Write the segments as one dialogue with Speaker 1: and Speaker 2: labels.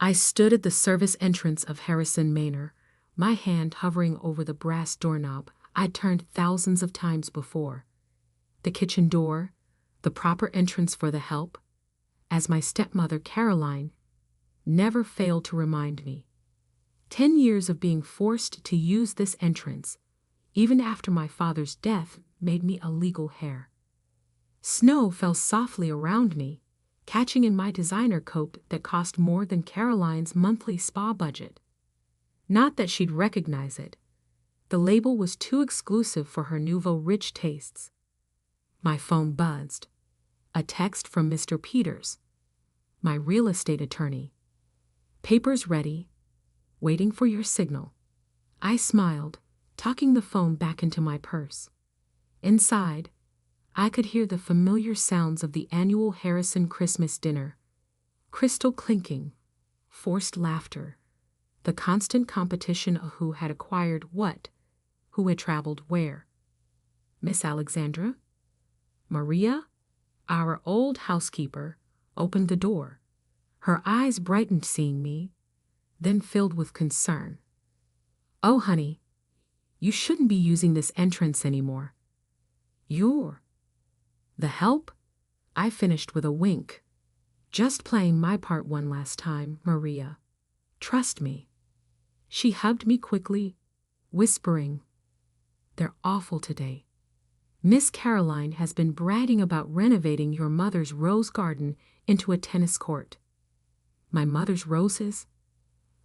Speaker 1: I stood at the service entrance of Harrison Manor, my hand hovering over the brass doorknob I'd turned thousands of times before. The kitchen door, the proper entrance for the help, as my stepmother Caroline never failed to remind me. 10 years of being forced to use this entrance, even after my father's death, made me a legal heir. Snow fell softly around me, catching in my designer coat that cost more than Caroline's monthly spa budget. Not that she'd recognize it. The label was too exclusive for her nouveau rich tastes. My phone buzzed. A text from Mr. Peters, my real estate attorney. "Papers ready. Waiting for your signal." I smiled, tucking the phone back into my purse. Inside, I could hear the familiar sounds of the annual Harrison Christmas dinner. Crystal clinking, forced laughter, the constant competition of who had acquired what, who had traveled where. Miss Alexandra? Maria, our old housekeeper, opened the door. Her eyes brightened seeing me, then filled with concern. "Oh, honey, you shouldn't be using this entrance anymore." "You're the help?" I finished with a wink. "Just playing my part one last time, Maria. Trust me." She hugged me quickly, whispering, "They're awful today. Miss Caroline has been bragging about renovating your mother's rose garden into a tennis court." My mother's roses?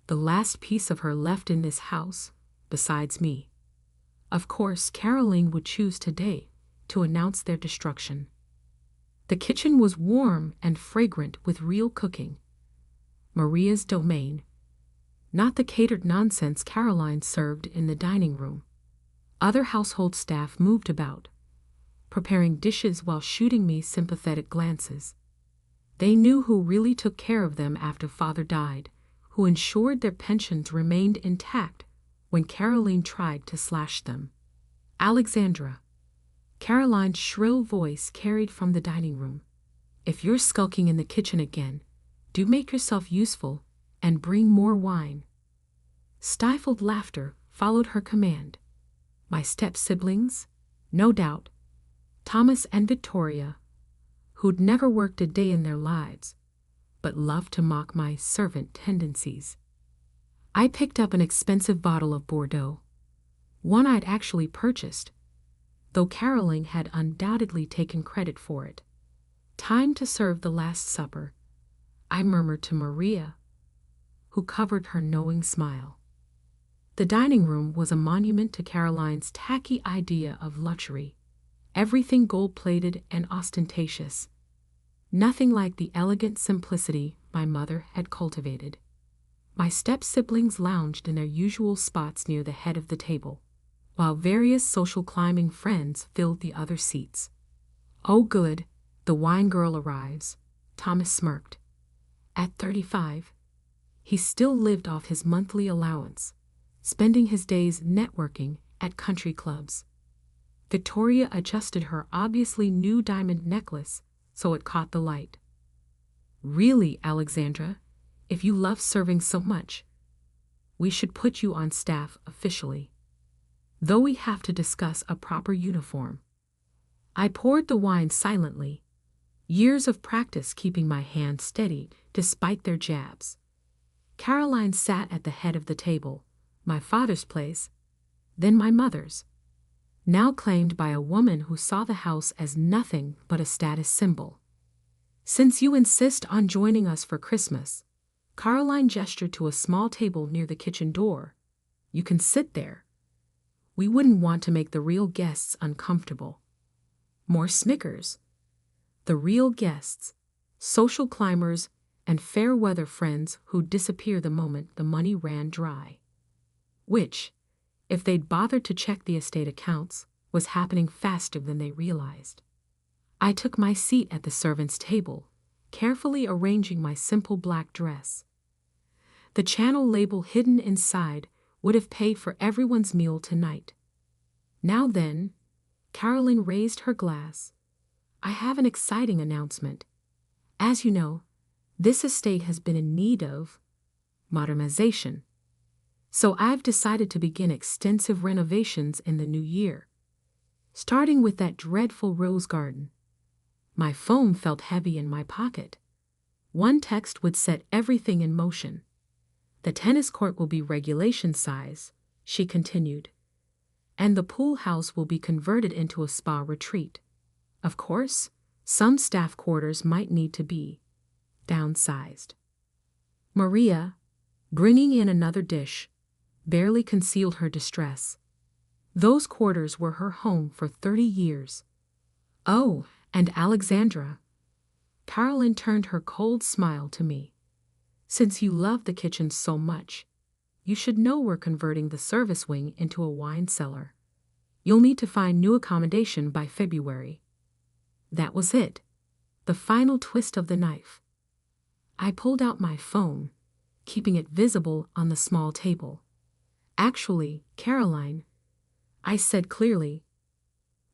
Speaker 1: The last piece of her left in this house, besides me. Of course, Caroline would choose today to announce their destruction. The kitchen was warm and fragrant with real cooking. Maria's domain, not the catered nonsense Caroline served in the dining room. Other household staff moved about, preparing dishes while shooting me sympathetic glances. They knew who really took care of them after Father died, who ensured their pensions remained intact when Caroline tried to slash them. "Alexandra," Caroline's shrill voice carried from the dining room, "if you're skulking in the kitchen again, do make yourself useful and bring more wine." Stifled laughter followed her command. My step-siblings, no doubt, Thomas and Victoria, who'd never worked a day in their lives, but loved to mock my servant tendencies. I picked up an expensive bottle of Bordeaux, one I'd actually purchased, though Caroline had undoubtedly taken credit for it. "Time to serve the Last Supper," I murmured to Maria, who covered her knowing smile. The dining room was a monument to Caroline's tacky idea of luxury, everything gold-plated and ostentatious. Nothing like the elegant simplicity my mother had cultivated. My step-siblings lounged in their usual spots near the head of the table, while various social climbing friends filled the other seats. "Oh good, the wine girl arrives," Thomas smirked. At 35, he still lived off his monthly allowance, spending his days networking at country clubs. Victoria adjusted her obviously new diamond necklace so it caught the light. "Really, Alexandra, if you love serving so much, we should put you on staff officially. Though we have to discuss a proper uniform." I poured the wine silently, years of practice keeping my hand steady despite their jabs. Caroline sat at the head of the table, my father's place, then my mother's, now claimed by a woman who saw the house as nothing but a status symbol. "Since you insist on joining us for Christmas," Caroline gestured to a small table near the kitchen door, "you can sit there. We wouldn't want to make the real guests uncomfortable." More snickers. The real guests, social climbers, and fair-weather friends who'd disappear the moment the money ran dry. Which, if they'd bothered to check the estate accounts, was happening faster than they realized. I took my seat at the servants' table, carefully arranging my simple black dress. The channel label hidden inside would have paid for everyone's meal tonight. "Now then," Caroline raised her glass, "I have an exciting announcement. As you know, this estate has been in need of modernization. So I've decided to begin extensive renovations in the new year, starting with that dreadful rose garden. My phone felt heavy in my pocket. One text would set everything in motion. The tennis court will be regulation size, she continued, and the pool house will be converted into a spa retreat. Of course, some staff quarters might need to be downsized. Maria, bringing in another dish, barely concealed her distress. Those quarters were her home for 30 years. Oh, and Alexandra. Caroline turned her cold smile to me. Since you love the kitchen so much, you should know we're converting the service wing into a wine cellar. You'll need to find new accommodation by February. That was it, the final twist of the knife. I pulled out my phone, keeping it visible on the small table. Actually, Caroline, I said clearly,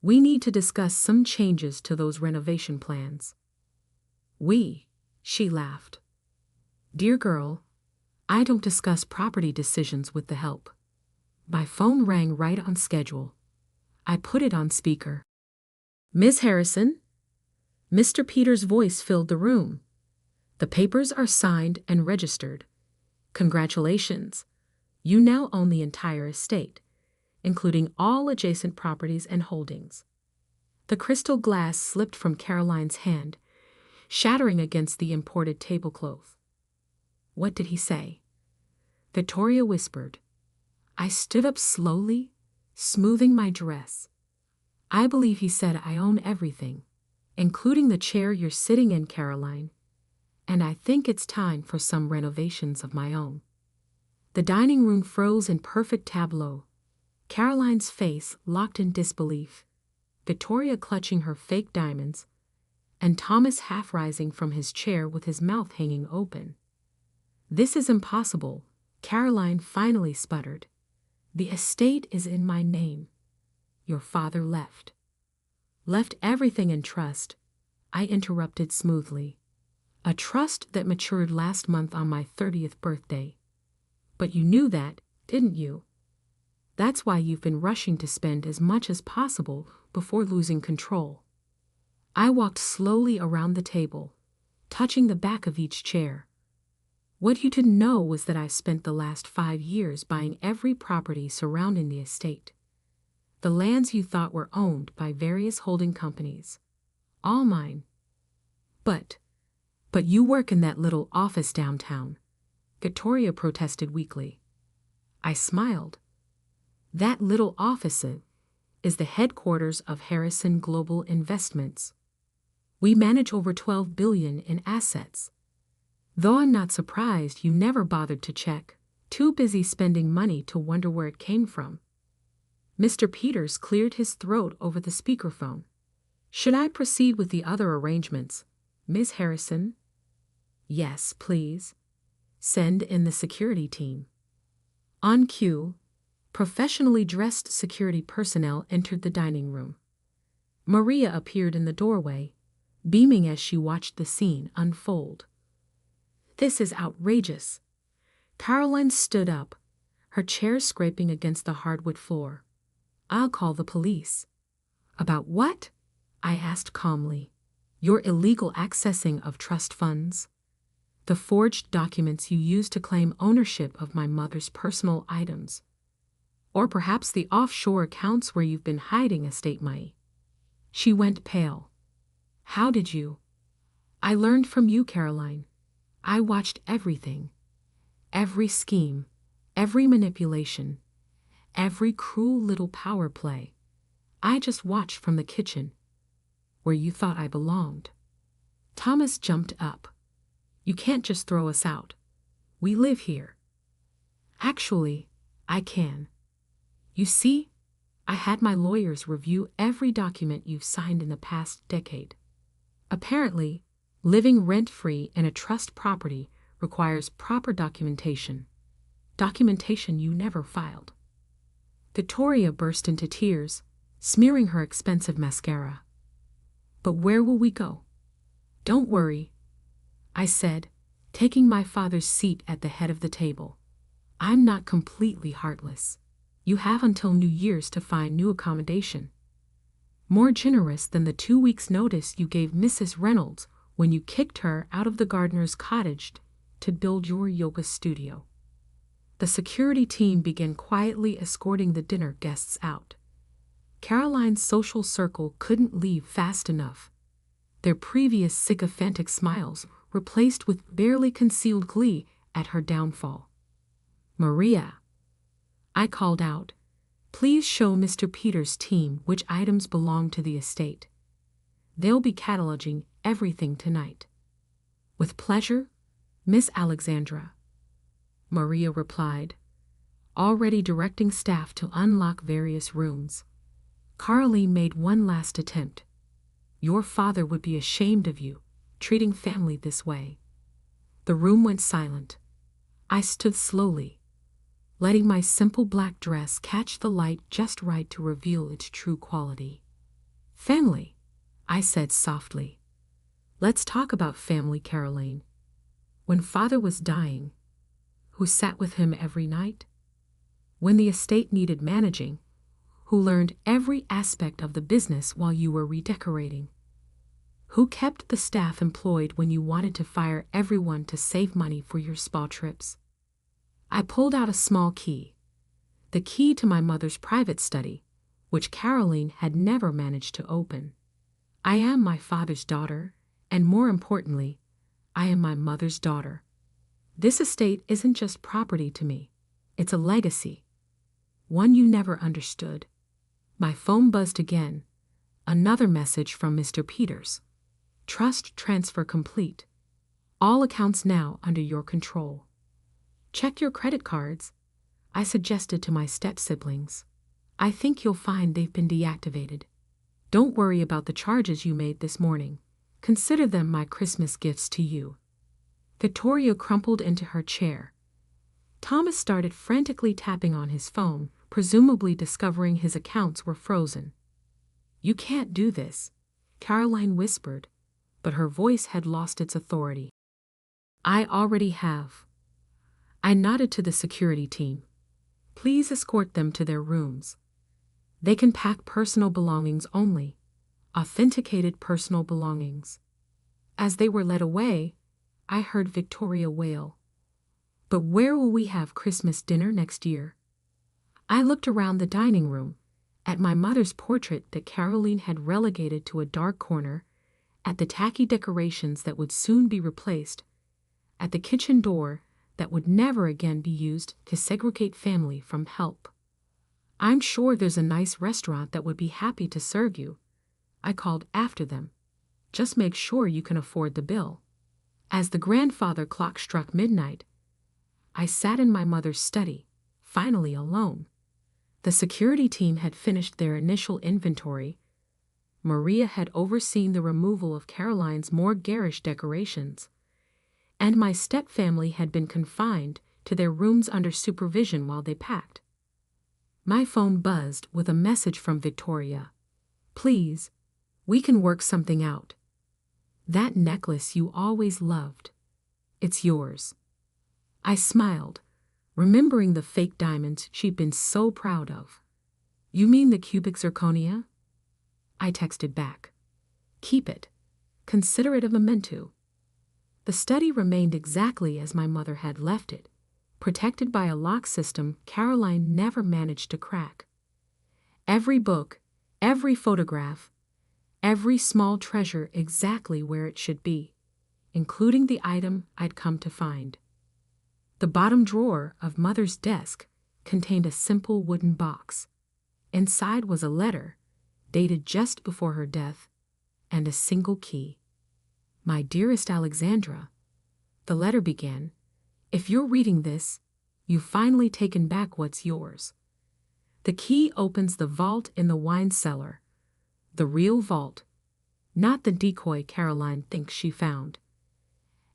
Speaker 1: we need to discuss some changes to those renovation plans. She laughed. Dear girl, I don't discuss property decisions with the help. My phone rang right on schedule. I put it on speaker. Miss Harrison? Mr. Peters' voice filled the room. The papers are signed and registered. Congratulations. You now own the entire estate, including all adjacent properties and holdings. The crystal glass slipped from Caroline's hand, shattering against the imported tablecloth. What did he say? Victoria whispered. I stood up slowly, smoothing my dress. I believe he said I own everything, including the chair you're sitting in, Caroline, and I think it's time for some renovations of my own. The dining room froze in perfect tableau. Caroline's face locked in disbelief, Victoria clutching her fake diamonds, and Thomas half rising from his chair with his mouth hanging open. This is impossible, Caroline finally sputtered. The estate is in my name. Your father left. Left everything in trust, I interrupted smoothly. A trust that matured last month on my 30th birthday. But you knew that, didn't you? That's why you've been rushing to spend as much as possible before losing control. I walked slowly around the table, touching the back of each chair. What you didn't know was that I've spent the last 5 years buying every property surrounding the estate. The lands you thought were owned by various holding companies. All mine. But you work in that little office downtown, Victoria protested weakly. I smiled. That little office is the headquarters of Harrison Global Investments. We manage over $12 billion in assets. Though I'm not surprised you never bothered to check, too busy spending money to wonder where it came from. Mr. Peters cleared his throat over the speakerphone. Should I proceed with the other arrangements, Ms. Harrison? Yes, please. Send in the security team. On cue, professionally dressed security personnel entered the dining room. Maria appeared in the doorway, beaming as she watched the scene unfold. This is outrageous. Caroline stood up, her chair scraping against the hardwood floor. I'll call the police. About what? I asked calmly. Your illegal accessing of trust funds. The forged documents you used to claim ownership of my mother's personal items. Or perhaps the offshore accounts where you've been hiding estate money. She went pale. How did you? I learned from you, Caroline. I watched everything. Every scheme, every manipulation, every cruel little power play. I just watched from the kitchen, where you thought I belonged. Thomas jumped up. You can't just throw us out. We live here. Actually, I can. You see, I had my lawyers review every document you've signed in the past decade. Apparently, living rent-free in a trust property requires proper documentation. Documentation you never filed. Victoria burst into tears, smearing her expensive mascara. But where will we go? Don't worry, I said, taking my father's seat at the head of the table. I'm not completely heartless. You have until New Year's to find new accommodation. More generous than the 2 weeks' notice you gave Mrs. Reynolds when you kicked her out of the gardener's cottage to build your yoga studio. The security team began quietly escorting the dinner guests out. Caroline's social circle couldn't leave fast enough. Their previous sycophantic smiles replaced with barely concealed glee at her downfall. "Maria," I called out, "please show Mr. Peters' team which items belong to the estate. They'll be cataloging everything tonight." "With pleasure, Miss Alexandra," Maria replied, already directing staff to unlock various rooms. Caroline made one last attempt. "Your father would be ashamed of you, treating family this way." The room went silent. I stood slowly, letting my simple black dress catch the light just right to reveal its true quality. "Family," I said softly. "Let's talk about family, Caroline. When father was dying, who sat with him every night? When the estate needed managing, who learned every aspect of the business while you were redecorating? Who kept the staff employed when you wanted to fire everyone to save money for your spa trips?" I pulled out a small key, the key to my mother's private study, which Caroline had never managed to open. "I am my father's daughter, and more importantly, I am my mother's daughter. This estate isn't just property to me, it's a legacy, one you never understood." My phone buzzed again, another message from Mr. Peters. "Trust transfer complete. All accounts now under your control. Check your credit cards," I suggested to my step-siblings. "I think you'll find they've been deactivated. Don't worry about the charges you made this morning. Consider them my Christmas gifts to you." Victoria crumpled into her chair. Thomas started frantically tapping on his phone, presumably discovering his accounts were frozen. "You can't do this," Caroline whispered, but her voice had lost its authority. "I already have." I nodded to the security team. "Please escort them to their rooms. They can pack personal belongings only, authenticated personal belongings." As they were led away, I heard Victoria wail, "But where will we have Christmas dinner next year?" I looked around the dining room, at my mother's portrait that Caroline had relegated to a dark corner, at the tacky decorations that would soon be replaced, at the kitchen door that would never again be used to segregate family from help. "I'm sure there's a nice restaurant that would be happy to serve you," I called after them. "Just make sure you can afford the bill." As the grandfather clock struck midnight, I sat in my mother's study, finally alone. The security team had finished their initial inventory. Maria had overseen the removal of Caroline's more garish decorations, and my step-family had been confined to their rooms under supervision while they packed. My phone buzzed with a message from Victoria. "Please, we can work something out. That necklace you always loved. It's yours." I smiled, remembering the fake diamonds she'd been so proud of. "You mean the cubic zirconia?" I texted back. "Keep it. Consider it a memento." The study remained exactly as my mother had left it, protected by a lock system Caroline never managed to crack. Every book, every photograph, every small treasure exactly where it should be, including the item I'd come to find. The bottom drawer of Mother's desk contained a simple wooden box. Inside was a letter, dated just before her death, and a single key. "My dearest Alexandra," the letter began, "if you're reading this, you've finally taken back what's yours. The key opens the vault in the wine cellar, the real vault, not the decoy Caroline thinks she found.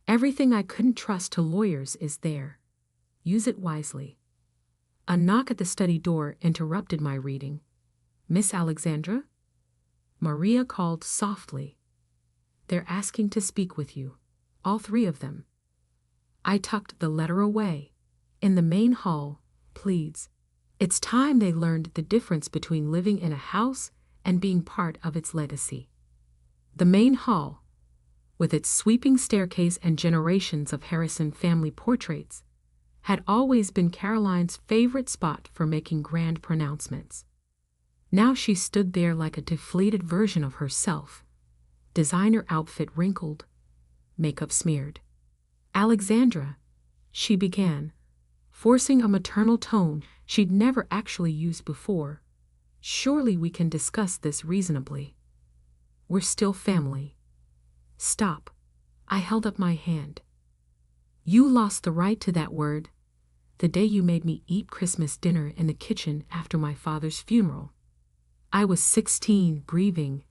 Speaker 1: Everything I couldn't trust to lawyers is there. Use it wisely." A knock at the study door interrupted my reading. "Miss Alexandra?" Maria called softly. "They're asking to speak with you, all three of them." I tucked the letter away. In the main hall, please. It's time they learned the difference between living in a house and being part of its legacy. The main hall, with its sweeping staircase and generations of Harrison family portraits, had always been Caroline's favorite spot for making grand pronouncements. Now she stood there like a deflated version of herself, designer outfit wrinkled, makeup smeared. "Alexandra," she began, forcing a maternal tone she'd never actually used before, "surely we can discuss this reasonably. We're still family." "Stop." I held up my hand. "You lost the right to that word the day you made me eat Christmas dinner in the kitchen after my father's funeral. I was 16, grieving,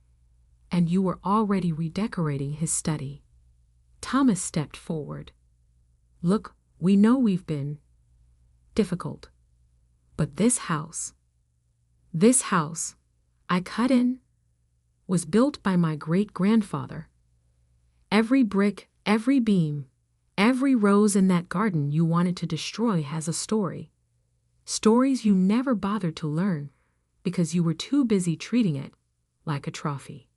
Speaker 1: and you were already redecorating his study." Thomas stepped forward. "Look, we know we've been difficult. But this house, I cut in, was built by my great-grandfather. Every brick, every beam, every rose in that garden you wanted to destroy has a story. Stories you never bothered to learn because you were too busy treating it like a trophy."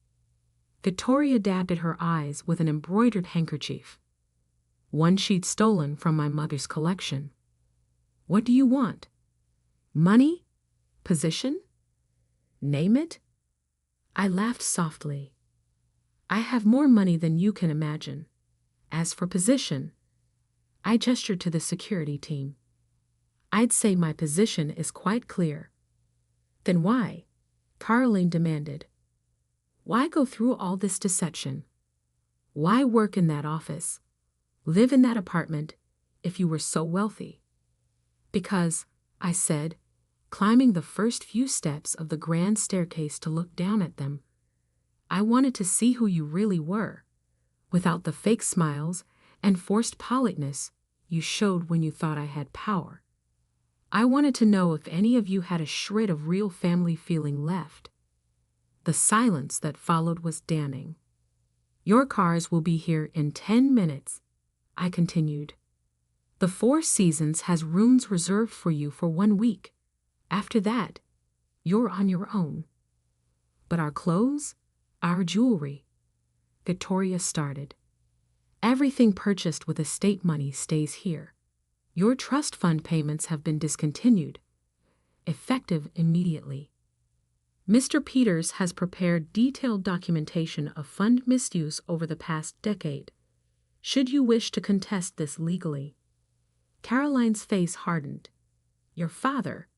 Speaker 1: Victoria dabbed at her eyes with an embroidered handkerchief, one she'd stolen from my mother's collection. "What do you want? Money? Position? Name it?" I laughed softly. "I have more money than you can imagine. As for position," I gestured to the security team, "I'd say my position is quite clear." "Then why?" Caroline demanded. "Why go through all this deception? Why work in that office, live in that apartment, if you were so wealthy?" "Because," I said, climbing the first few steps of the grand staircase to look down at them, "I wanted to see who you really were, without the fake smiles and forced politeness you showed when you thought I had power. I wanted to know if any of you had a shred of real family feeling left." The silence that followed was damning. "Your cars will be here in 10 minutes, I continued. "The Four Seasons has rooms reserved for you for 1 week. After that, you're on your own." "But our clothes? Our jewelry?" Victoria started. "Everything purchased with estate money stays here. Your trust fund payments have been discontinued, effective immediately. Mr. Peters has prepared detailed documentation of fund misuse over the past decade, should you wish to contest this legally." Caroline's face hardened. "Your father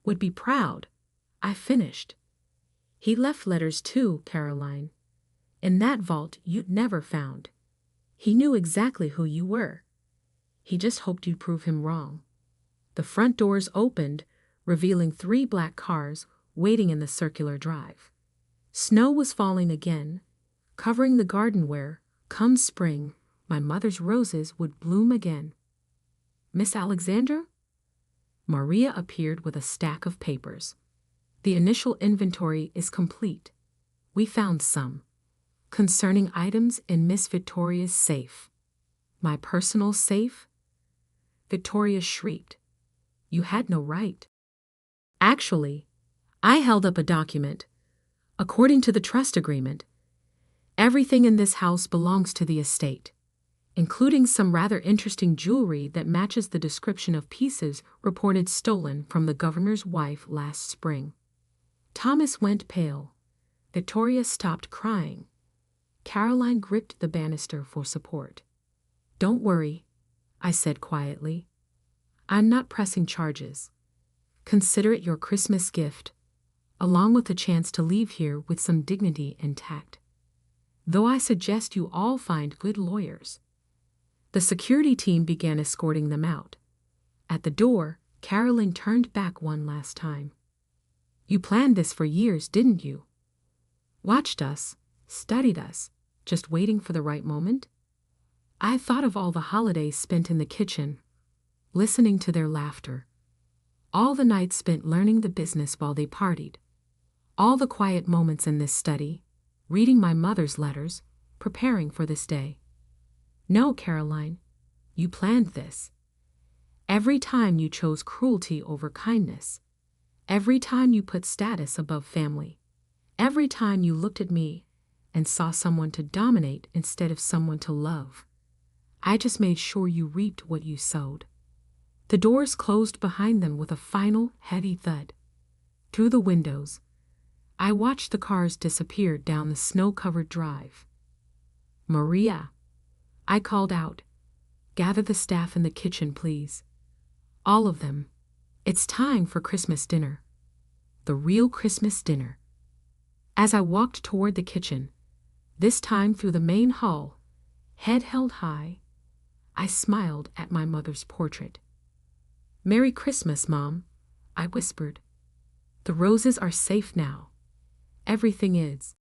Speaker 1: would be proud," I finished. "He left letters too, Caroline. In that vault you'd never found. He knew exactly who you were. He just hoped you'd prove him wrong." The front doors opened, revealing 3 black cars waiting in the circular drive. Snow was falling again, covering the garden where, come spring, my mother's roses would bloom again. "Miss Alexandra?" Maria appeared with a stack of papers. "The initial inventory is complete. We found some concerning items in Miss Victoria's safe." "My personal safe?" Victoria shrieked. "You had no right." "Actually," I held up a document. "According to the trust agreement, everything in this house belongs to the estate, including some rather interesting jewelry that matches the description of pieces reported stolen from the governor's wife last spring." Thomas went pale. Victoria stopped crying. Caroline gripped the banister for support. "Don't worry," I said quietly. "I'm not pressing charges. Consider it your Christmas gift, along with a chance to leave here with some dignity intact. Though I suggest you all find good lawyers." The security team began escorting them out. At the door, Caroline turned back one last time. "You planned this for years, didn't you? Watched us, studied us, just waiting for the right moment?" I thought of all the holidays spent in the kitchen, listening to their laughter. All the nights spent learning the business while they partied. All the quiet moments in this study, reading my mother's letters, preparing for this day. "No, Caroline, You planned this. Every time you chose cruelty over kindness. Every time you put status above family. Every time you looked at me and saw someone to dominate instead of someone to love. I just made sure you reaped what you sowed. The doors closed behind them with a final, heavy thud. Through the windows, I watched the cars disappear down the snow-covered drive. "Maria," I called out, "gather the staff in the kitchen, please. All of them. It's time for Christmas dinner. The real Christmas dinner." As I walked toward the kitchen, this time through the main hall, head held high, I smiled at my mother's portrait. "Merry Christmas, Mom," I whispered. "The roses are safe now. Everything is."